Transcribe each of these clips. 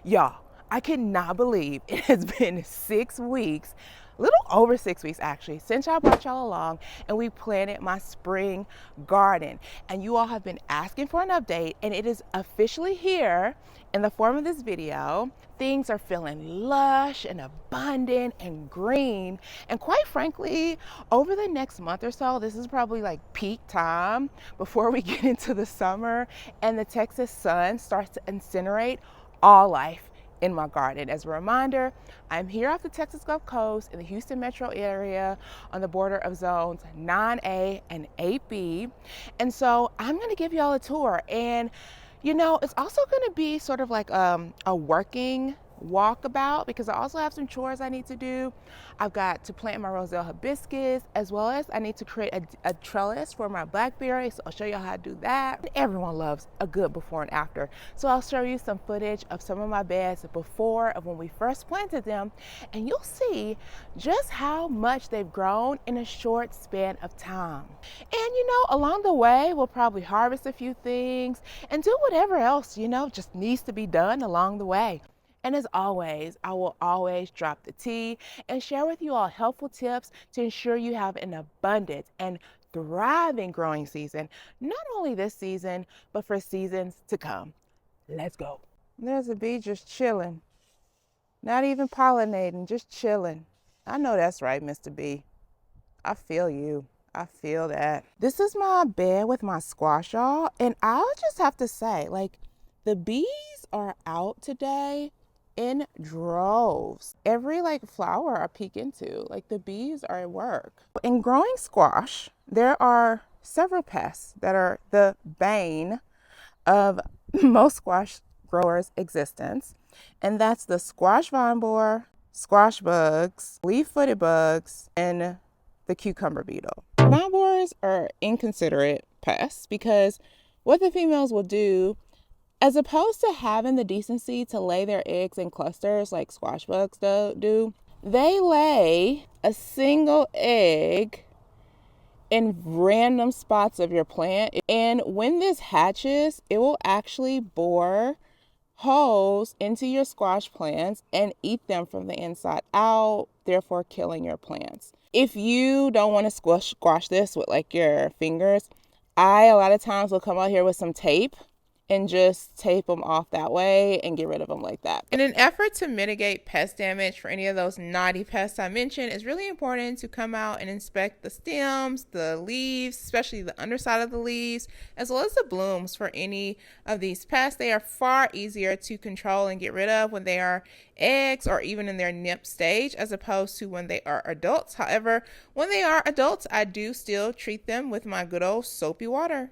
Y'all, I cannot believe it has been 6 weeks, a little over 6 weeks actually, since I brought y'all along and we planted my spring garden. And you all have been asking for an update, and it is officially here in the form of this video. Things are feeling lush and abundant and green. And quite frankly, over the next month or so, this is probably like peak time before we get into the summer and the Texas sun starts to incinerate all life in my garden. As a reminder, I'm here off the Texas Gulf Coast in the Houston metro area on the border of zones 9A and 8B. And so I'm going to give y'all a tour. And it's also going to be sort of like a working walkabout, because I also have some chores I need to do. I've got to plant my Roselle hibiscus, as well as I need to create a trellis for my blackberries. So I'll show you how to do that. Everyone loves a good before and after. So I'll show you some footage of some of my beds before of when we first planted them, and you'll see just how much they've grown in a short span of time. And along the way, we'll probably harvest a few things and do whatever else, just needs to be done along the way. And as always, I will always drop the tea and share with you all helpful tips to ensure you have an abundant and thriving growing season, not only this season, but for seasons to come. Let's go. There's a bee just chilling, not even pollinating, just chilling. I know that's right, Mr. Bee. I feel you. I feel that. This is my bed with my squash, y'all. And I'll just have to say, the bees are out today in droves. Every flower I peek into, the bees are at work. In growing squash, there are several pests that are the bane of most squash growers' existence. And that's the squash vine borer, squash bugs, leaf-footed bugs, and the cucumber beetle. Vine borers are inconsiderate pests because what the females will do, as opposed to having the decency to lay their eggs in clusters like squash bugs do, they lay a single egg in random spots of your plant. And when this hatches, it will actually bore holes into your squash plants and eat them from the inside out, therefore killing your plants. If you don't want to squash this with your fingers, I a lot of times will come out here with some tape and just tape them off that way and get rid of them like that. In an effort to mitigate pest damage for any of those naughty pests I mentioned, it's really important to come out and inspect the stems, the leaves, especially the underside of the leaves, as well as the blooms for any of these pests. They are far easier to control and get rid of when they are eggs or even in their nip stage, as opposed to when they are adults. However, when they are adults, I do still treat them with my good old soapy water.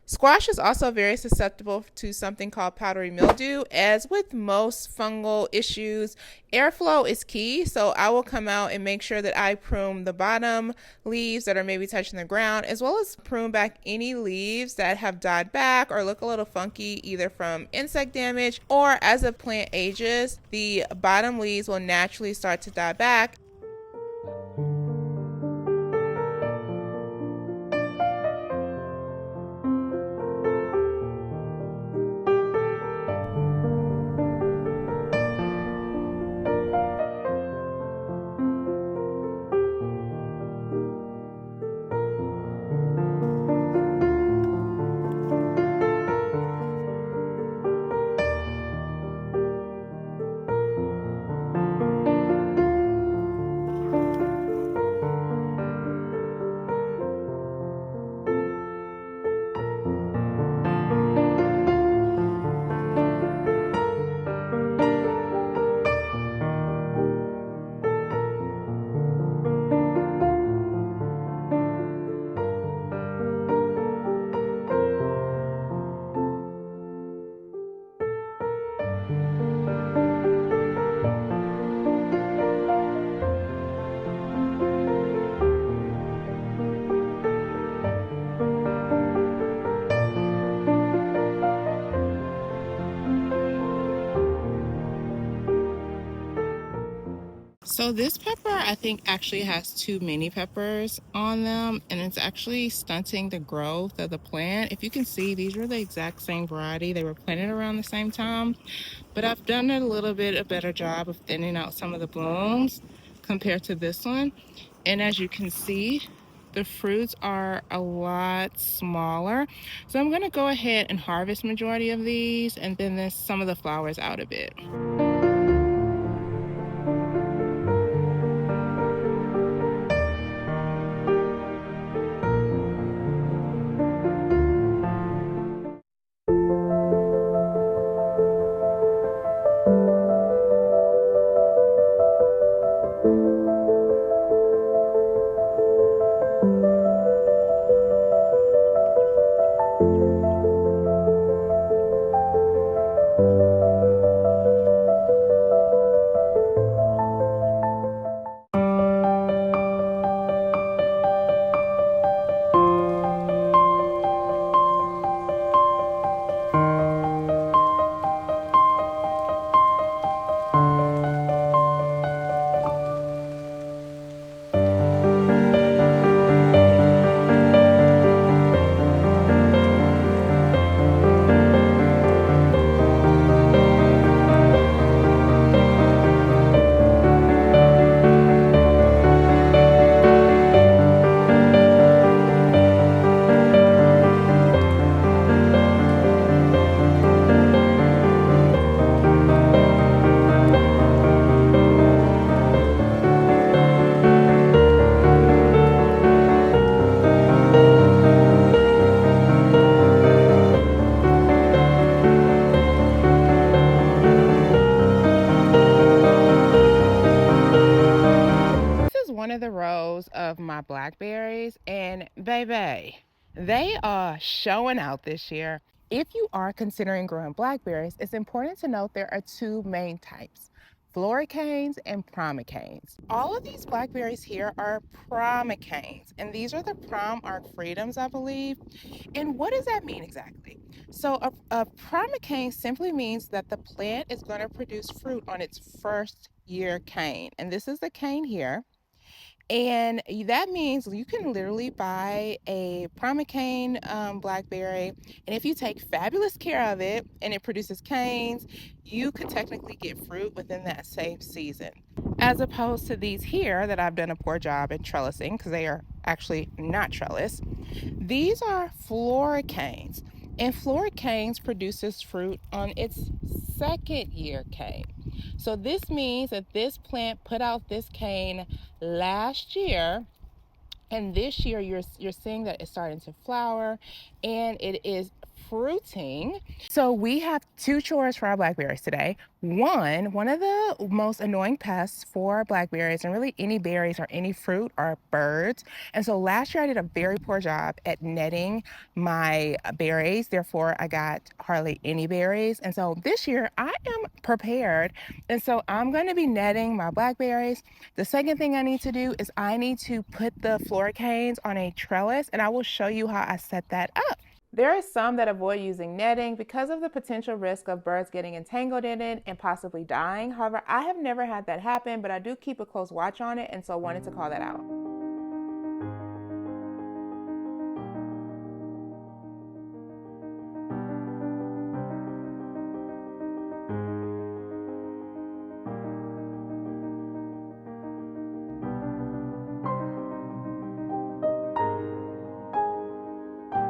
Squash is also very susceptible to something called powdery mildew. As with most fungal issues, airflow is key. So I will come out and make sure that I prune the bottom leaves that are maybe touching the ground, as well as prune back any leaves that have died back or look a little funky, either from insect damage or as the plant ages, the bottom leaves will naturally start to die back. So this pepper, I think, actually has too many peppers on them, and it's actually stunting the growth of the plant. If you can see, these are the exact same variety. They were planted around the same time, but I've done a little bit a better job of thinning out some of the blooms compared to this one. And as you can see, the fruits are a lot smaller. So I'm gonna go ahead and harvest majority of these, and then there's some of the flowers out a bit. One of the rows of my blackberries, and baby, they are showing out this year. If you are considering growing blackberries, it's important to note there are two main types: floricanes and primicanes. All of these blackberries here are primicanes, and these are the prime arc freedoms, I believe. And what does that mean exactly? So a primocane simply means that the plant is going to produce fruit on its first year cane, and this is the cane here. And that means you can literally buy a primocane blackberry, and if you take fabulous care of it and it produces canes, you could technically get fruit within that same season. As opposed to these here that I've done a poor job at trellising, because they are actually not trellis. These are floricanes, and floricanes produces fruit on its second year cane. So this means that this plant put out this cane last year, and this year you're seeing that it's starting to flower and it is fruiting. So we have two chores for our blackberries today. One of the most annoying pests for blackberries and really any berries or any fruit are birds. And so last year I did a very poor job at netting my berries. Therefore, I got hardly any berries. And so this year I am prepared. And so I'm going to be netting my blackberries. The second thing I need to do is I need to put the floricanes on a trellis, and I will show you how I set that up. There are some that avoid using netting because of the potential risk of birds getting entangled in it and possibly dying. However, I have never had that happen, but I do keep a close watch on it, and so I wanted to call that out.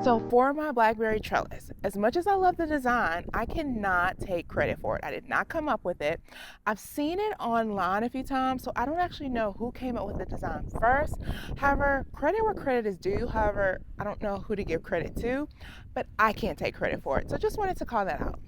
So for my blackberry trellis, as much as I love the design, I cannot take credit for it. I did not come up with it. I've seen it online a few times, so I don't actually know who came up with the design first. However, credit where credit is due. However, I don't know who to give credit to, but I can't take credit for it. So just wanted to call that out.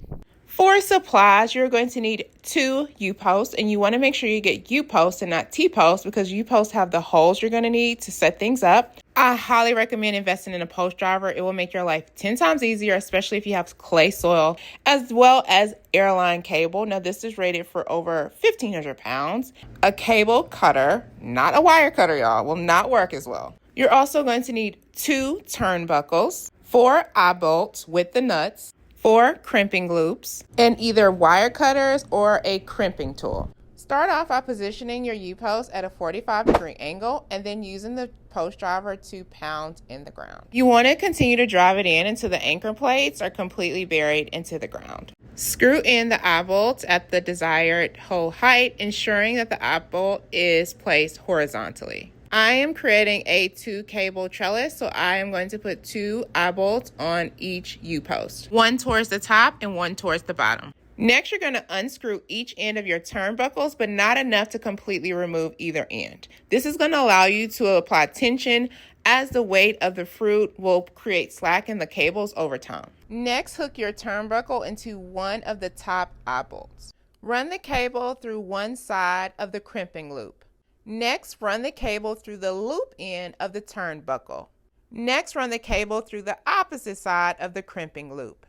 For supplies, you're going to need 2 U-posts, and you want to make sure you get U-posts and not T-posts because U-posts have the holes you're going to need to set things up. I highly recommend investing in a post driver. It will make your life 10 times easier, especially if you have clay soil, as well as airline cable. Now, this is rated for over 1,500 pounds. A cable cutter, not a wire cutter, y'all, will not work as well. You're also going to need 2 turnbuckles, 4 eye bolts with the nuts, 4 crimping loops, and either wire cutters or a crimping tool. Start off by positioning your U-post at a 45-degree angle and then using the post driver to pound in the ground. You want to continue to drive it in until the anchor plates are completely buried into the ground. Screw in the eye bolts at the desired hole height, ensuring that the eye bolt is placed horizontally. I am creating a 2-cable trellis, so I am going to put 2 eye bolts on each U-post, one towards the top and one towards the bottom. Next, you're going to unscrew each end of your turnbuckles, but not enough to completely remove either end. This is going to allow you to apply tension, as the weight of the fruit will create slack in the cables over time. Next, hook your turnbuckle into one of the top eye bolts. Run the cable through one side of the crimping loop. Next, run the cable through the loop end of the turnbuckle. Next, run the cable through the opposite side of the crimping loop.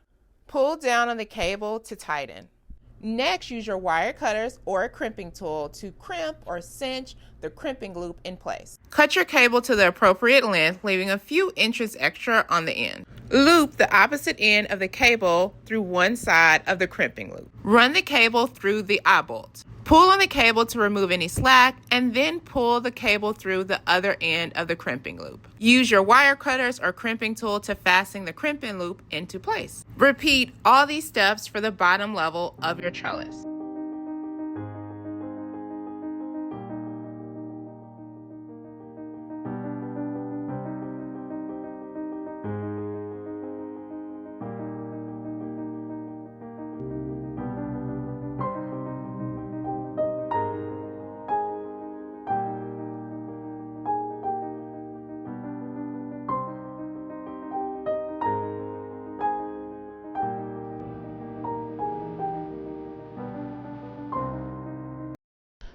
Pull down on the cable to tighten. Next, use your wire cutters or a crimping tool to crimp or cinch the crimping loop in place. Cut your cable to the appropriate length, leaving a few inches extra on the end. Loop the opposite end of the cable through one side of the crimping loop. Run the cable through the eye bolt. Pull on the cable to remove any slack, and then pull the cable through the other end of the crimping loop. Use your wire cutters or crimping tool to fasten the crimping loop into place. Repeat all these steps for the bottom level of your trellis.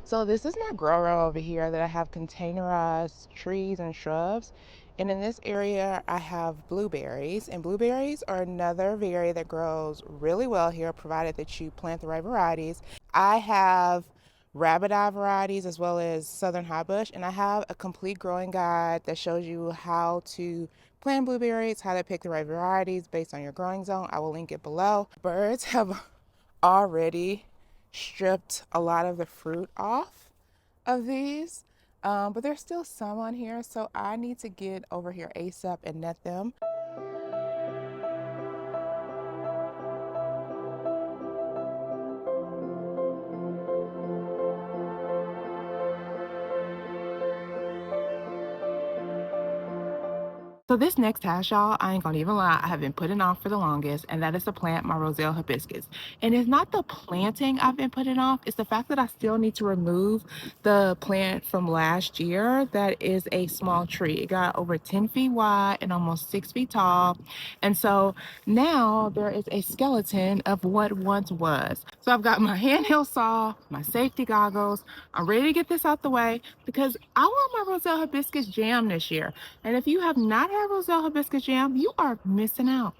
So this is my grow row over here that I have containerized trees and shrubs. And in this area, I have blueberries. And blueberries are another berry that grows really well here, provided that you plant the right varieties. I have rabbit eye varieties as well as southern highbush. And I have a complete growing guide that shows you how to plant blueberries, how to pick the right varieties based on your growing zone. I will link it below. Birds have already stripped a lot of the fruit off of these, but there's still some on here, so I need to get over here ASAP and net them. So this next task, y'all, I ain't gonna even lie, I have been putting off for the longest, and that is to plant my Roselle hibiscus. And it's not the planting I've been putting off, it's the fact that I still need to remove the plant from last year that is a small tree. It got over 10 feet wide and almost 6 feet tall. And so now there is a skeleton of what once was. So I've got my handheld saw, my safety goggles. I'm ready to get this out the way because I want my Roselle hibiscus jam this year. And if you have not had Roselle hibiscus jam, you are missing out.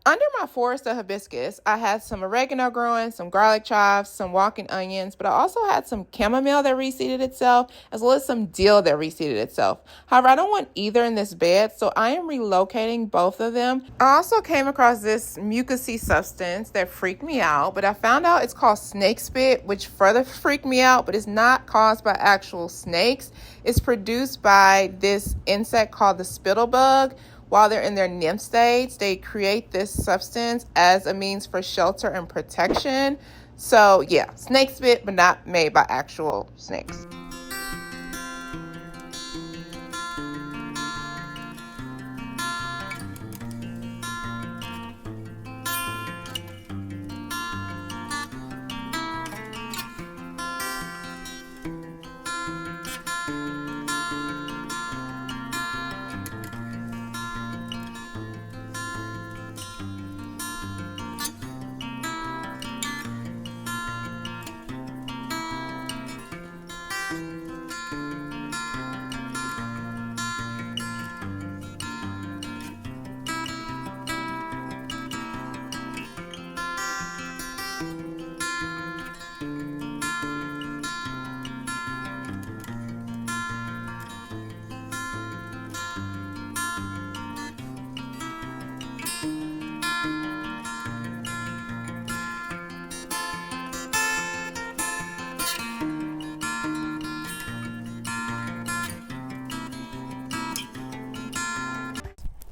Under my forest of hibiscus, I had some oregano growing, some garlic chives, some walking onions, but I also had some chamomile that reseeded itself, as well as some dill that reseeded itself. However, I don't want either in this bed, so I am relocating both of them. I also came across this mucousy substance that freaked me out, but I found out it's called snake spit, which further freaked me out, but it's not caused by actual snakes. It's produced by this insect called the spittlebug. While they're in their nymph stage, they create this substance as a means for shelter and protection. So yeah, snake spit, but not made by actual snakes.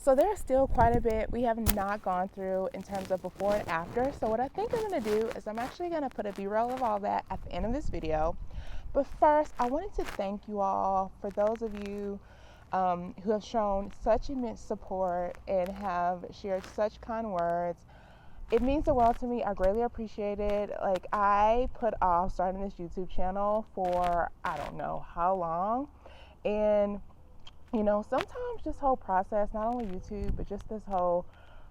So there's still quite a bit we have not gone through in terms of before and after. So what I think I'm going to do is I'm actually going to put a B-roll of all that at the end of this video. But first, I wanted to thank you all for those of you who have shown such immense support and have shared such kind words. It means the world to me. I greatly appreciate it. Like, I put off starting this YouTube channel for I don't know how long. And you know, sometimes this whole process, not only YouTube, but just this whole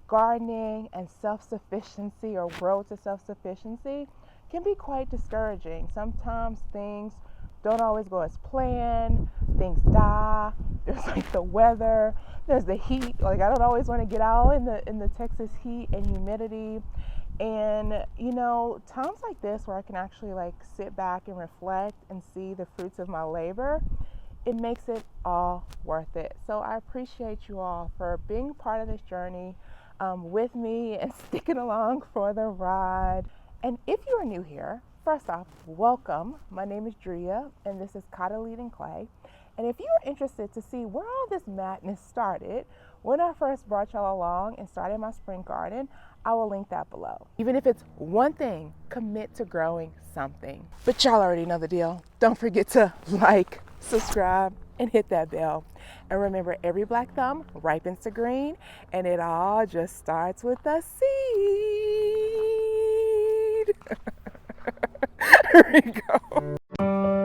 gardening and self-sufficiency or road to self-sufficiency can be quite discouraging. Sometimes things don't always go as planned, things die, there's like the weather, there's the heat. Like, I don't always want to get out in the Texas heat and humidity. And you know, times like this where I can actually like sit back and reflect and see the fruits of my labor, it makes it all worth it. So I appreciate you all for being part of this journey with me and sticking along for the ride. And if you are new here, first off, welcome. My name is Drea, and this is Coddleweed and Clay. And if you are interested to see where all this madness started, when I first brought y'all along and started my spring garden, I will link that below. Even if it's one thing, commit to growing something. But y'all already know the deal. Don't forget to like, subscribe, and hit that bell. And remember, every black thumb ripens to green, and it all just starts with a seed. Here we go.